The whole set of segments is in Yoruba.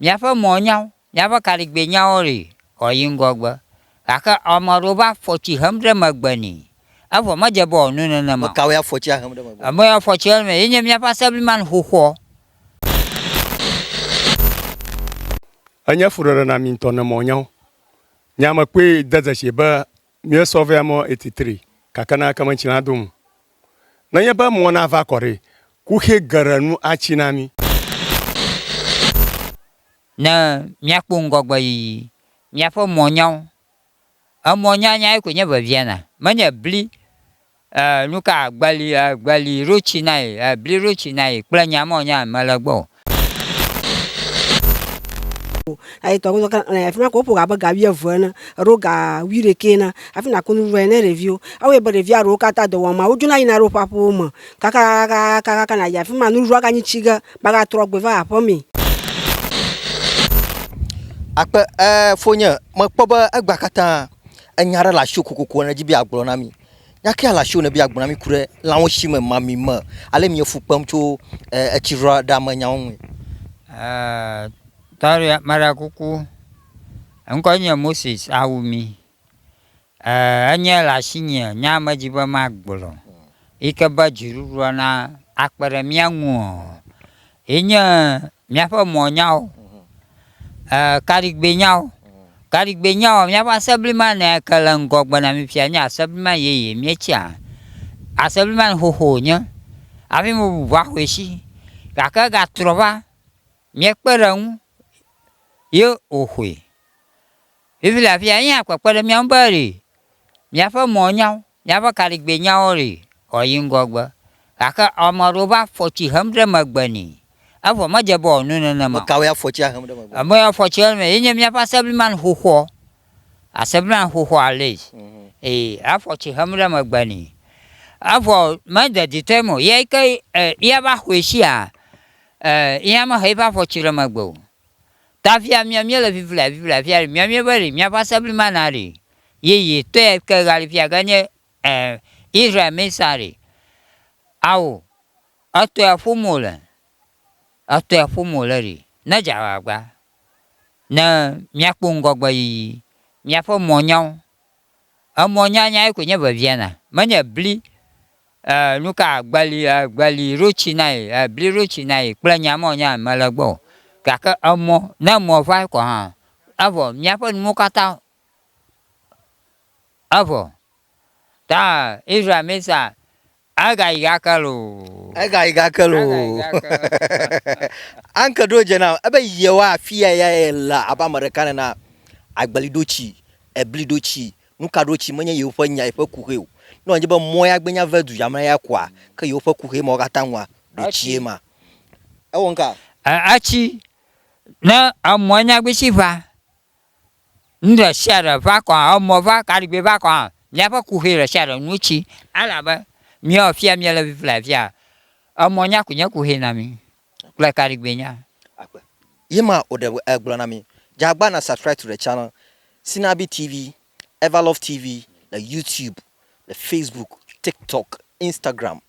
miaƒe mɔnyawo, miaƒe kaɖigbe nyawo li wòyi ŋgɔgbe. Gake ame aɖewo va afɔtsi hem ɖe megbe nɛ. Evɔ medze be wòanu nenema. Kawoe afɔtsia hem ɖe megbe. Ame afɔtsi hem ye nye miaƒe Assemblyman xoxoa. Enye fuɖeɖe na mi ŋutɔ ne mɔnyawo. Nyame kpe de dzesi be miesɔvea mɔ 83 kakana kemetsi na dom. Nenye be mɔ na va kɔ ɖe, kuxe geɖe nu atsi na mi. Ne miakpɔ ŋgɔgbe yiyi, miaƒe mɔnyawo. Emɔnyanya ye koe nye veviana. Menye bli nuka agbali rochi na ye, bli rochi na ye kple nyamɔnya mele gbɔ. Ayi tɔgɔ kan fina ko poga be ga wieve ne ro ga wireke na afina ko nu ne review awe be review ro kata do wa ma ojuna ina ro papo mo kaka na ya fima nu ro ga nyi chiga ba ga trogbe va apo mi akpe fonye me kpɔ be egba kata enya ɖe le asio kokoko ne dzi bi agblɔ na mi nyake le asio ne bi agblɔ na mi ku ɖe lãwo si me mami me ale mi fu kpem tso etsirɔ ɖe ame nyawo ŋu Tari marakuku engkau nye Moses Awumi enye le asi nye nya me dzi be magblɔ ike be dziɖuɖua na akpe ɖe mia ŋu enye miaƒe mɔnyawo kaɖigbe nyawo miaƒe Assemblyman ke le ŋgɔgbe na mi fia nye Assemblyman yeye mietsia Assemblyman xoxo nye hafi me bubu axɔe si gake gatrɔ va miekpe ɖe ŋu ye oxoe. Vivi la fia nya kpekpe ɖe mia ŋu be ri miaƒe mɔnyawo, miaƒe kaɖigbe nyawo ri wòyi ŋgɔgbe. Gake ame aɖewo va afɔtsi hem ɖe megbe nɛ. Evɔ medze be wòanu nenema. Kawoe afɔtsia hem ɖe megbe. Ame afɔtsi hem ye nye miaƒe Assemblyman xoxoa. Assemblyman xoxoa le. Afɔtsi hem ɖe megbe nɛ. Evɔ mede dite mo ye ke ya va xɔe sia ya me he va afɔtsi ɖe megbe o. Ta fia mia le vivi la fia mia be ri miaƒe Assemblyman na ri yeye to ke gali fia ganye Israel Mesa ri awo ato ya fomo le ri ne dza agba ne miakpɔ ŋgɔgbe yiyi miaƒe mɔnyawo emɔnyanya ye koe nye veviana menye bli nuka agbali rochi na ye bli rochi na ye kple nyamɔnya mele gbɔ gake emɔ ne mɔ va kɔ hã evɔ miaƒe nuwo katã evɔ ta Israel Mesa agayi gake lo anke ɖo dze na ebe yewoa afia ya la abe ame ɖeka nena agbali ɖotsi ebli ɖotsi nuka ɖotsi menye yewo ƒe nya yewo ƒe kuxe o ne wònye be mɔ ya gbe nya ve du yame ya koa ke yewo ƒe kuxe ma wo katã ŋua ɖotsie ma ewɔ nka atsi ne emɔ nyagbesi va nuɖe sia ɖe va kɔ emɔ va kaɖigbe va kɔ miaƒe kuxe ɖe sia ɖe nutsi elabe miawo fia miele vivi la fia emɔ nya ko nye kuxe na mi kple kaɖigbe nya yema ode egblɔ na mi jagba na subscribe to the channel Sinabi TV, Everlove TV, the YouTube, the Facebook, TikTok, Instagram.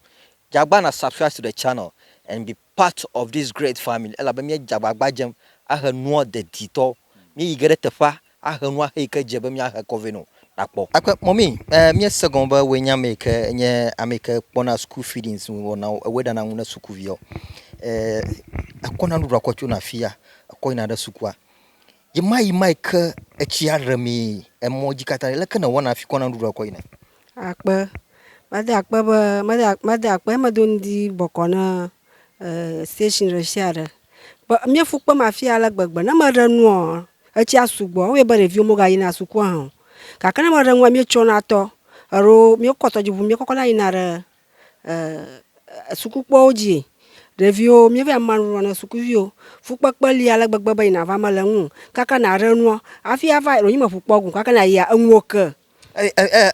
Jagba na subscribe to the channel and be part of this great family. Ela be mi jagba jem a no de dito. Mi igere tefa a no a ke jebe mi a koveno. Akpo. Akpo mommy, mi second ba we nya make nye ameke pona school feedings we na weda na nguna suku vio. Akona ndu rakwacho na fia, akoina da sukua. Ye mai ke echiaremi emoji katare le kana wana fi kona ndu rakwaina. akpe made akpe madondi bokona station reshare ba mi fu kpa ma fia la gbegbe na ma renu echi asugbo we be review mo ga ina suku ha kakana ma renwa mi chona to ro mi koto jibu mi kokona ina re suku kpo oji review mi ve manu na suku vio fu kpa li ala gbegbe ba ina va ma le hu kakana renu afia va ro yima fu kpo gun kakana ya enwoke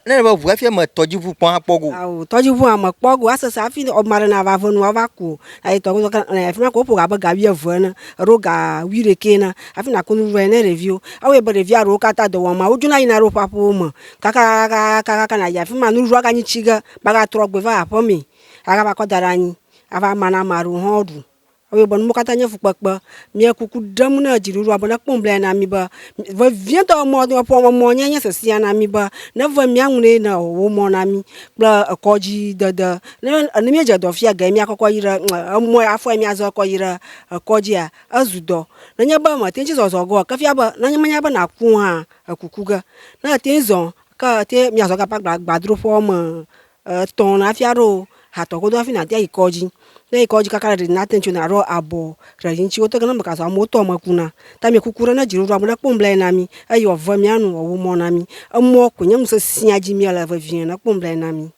ne ba vu afia ma tojivu pon akpogo awu tojivu ama kpogo asasa afi o mare na va vonu va ku ai to ko fina ko poga ba ga wieve na ro ga wireke na afi na ko nu ne review awe be review ro kata do wa ma ojuna ina ro papo mo kaka na ya fi ma nu ro ga nyi chiga ba ga trogbe va apo mi aga ba ko dara anyi ava mana maru hodu awe bon mo kata nya fukpakpa mi akuku dam na jiru ro bona kpomble na mi ba va vient to mo to po mo nya nya sesia na mi ba na va mi anwune na wo mo na mi bla akoji dada na mi je do fia ga mi akoko yira mo afo mi azo ko yira akoji a azudo na nya ba ma tenchi zo go ka fia ba na nya ba na ku ha akuku ga na tenzo ka te mi azo ka pa gbadro fo mo ton na fia ro ha to ko do fi na te ikoji na ikoji kakara de na tenchu na ro abo rajinchi oto kana makaso moto makuna ta mi kukura na jiru ro na kpomble na mi ayo va mi anu wo mo na mi amo ko nyam se siaji mi ala va vien na kpomble na mi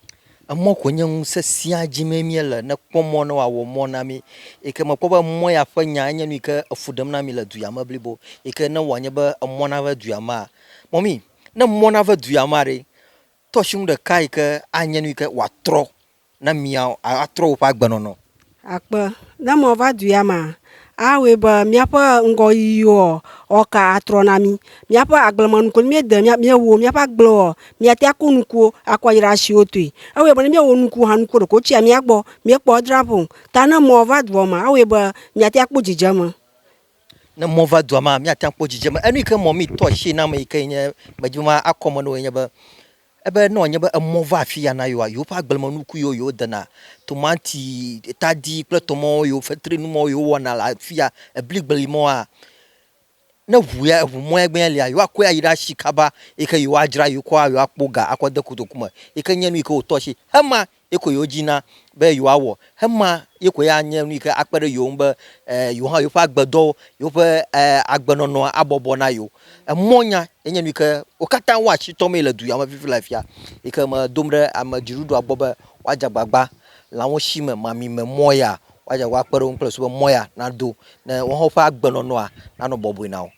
amo ko nyam se siaji me mi ala na kpomo no wo mo na mi e ke mapo ba mo ya fa nya nya ni ke afudam na mi la duya ma blibo e ke na wanya ba mo na va duya ma momi na mo na va duya ma re to shung de kai ke anya ni ke wa tro na mia a tro pa gbanono akpa na mo va duya ma awe ba mi apa ngo yo oka atronami mi apa aglaman ko mi de mi wo mi apa glo mi ati akunuku akwayira shi otu awe ba mi wo nuku hanuku ko chi mi agbo mi po drapo ta na mo va duo ma awe ba mi ati akpo jijama na mo va duo ma mi ati akpo jijama anu ke mo mi to shi na me ke nya majuma akomo no nya ba ebe no nya ba mo va afia na yo pa aglaman ku yo dana tomati tadi ple tomo yo fetre nu mo yo wona la afia ebligbeli mo a na vuya mo egben lia yo akwa yira shikaba e ke yo ajra yo kwa yo akpoga akwade kutokuma e ke nya nu ke otoshi hama e ko yo jina be yo awo hama e ko ya nya nu ke akpere yo mba yo ha yo pa agbedo yo pa agbenono abobo na yo monya enya nu ke okata wa shi to me la du ya ma fifi lafia e ke ma domre amajirudu aboba wajagbagba lawon shi me mami me moya waja wa akpere on plus bo moya na do na wo ho pa agbenono a na no bobo na o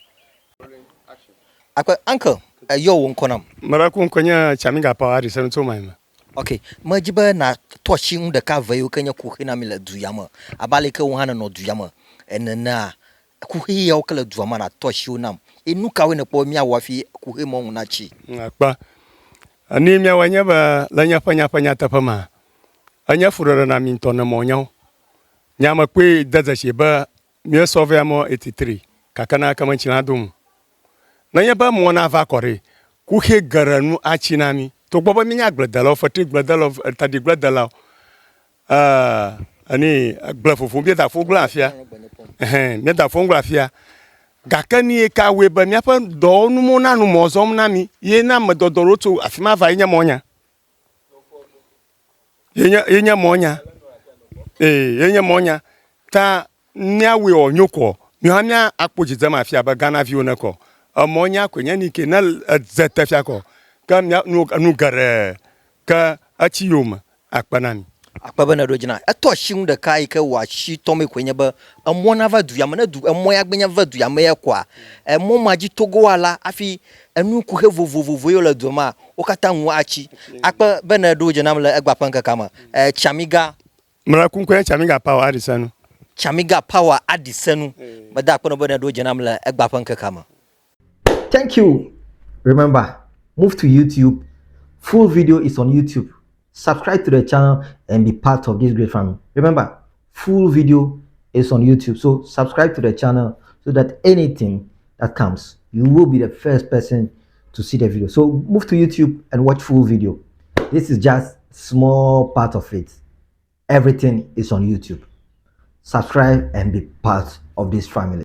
akwa uncle yo won konam mara kun konya chamiga pa ari san to mai ma okay majiba na toshi un de ka vayo kanya ku hina mi la du ya ma abale ke wo hana no du ya ma enna ku hi ya o kala du ma na toshi unam enu ka we ne po mi awafi ku hi mo na chi akpa ani mi awanya ba la nya panya tapama anya furara na mi ntona mo nyaw nyama kwe daza sheba mi sove amo 83 kakana kama chinadum na nya ba mo na va kore ku he garanu achinami to gbobo mi nya gbledalo fati gbledalo tadi gbledalo ani gblefufu bi ta fu glafia mi ta fu glafia gakani ka we ba mi apa do nu mo na nu mo zom na mi ye na medodoro to afima va nya monya yenya monya yenya monya ta nyawe onyoko mi hamia akpojiza ma fia ba Ghana vi onako monya kwenya ni ke na zeta fia ko ka nu gare ka achiyoma akpanami akpaba na dojina eto shim de kai ke wa shi to me kwenya ba amona va du ya ma na du moya gbenya va du ya ma ye kwa mo maji togo ala afi enu ku he vovovo yo la do ma o kata nwa achi akpa ba na dojina mla egba panka kama chamiga mra kun kwenya chamiga power adisanu chamiga power adisanu ba da akpa ba na dojina mla egba panka kama. Thank you. Remember, move to YouTube. Full video is on YouTube. Subscribe to the channel and be part of this great family. Remember, full video is on YouTube. So subscribe to the channel so that anything that comes, you will be the first person to see the video. So move to YouTube and watch full video. This is just small part of it. Everything is on YouTube. Subscribe and be part of this family.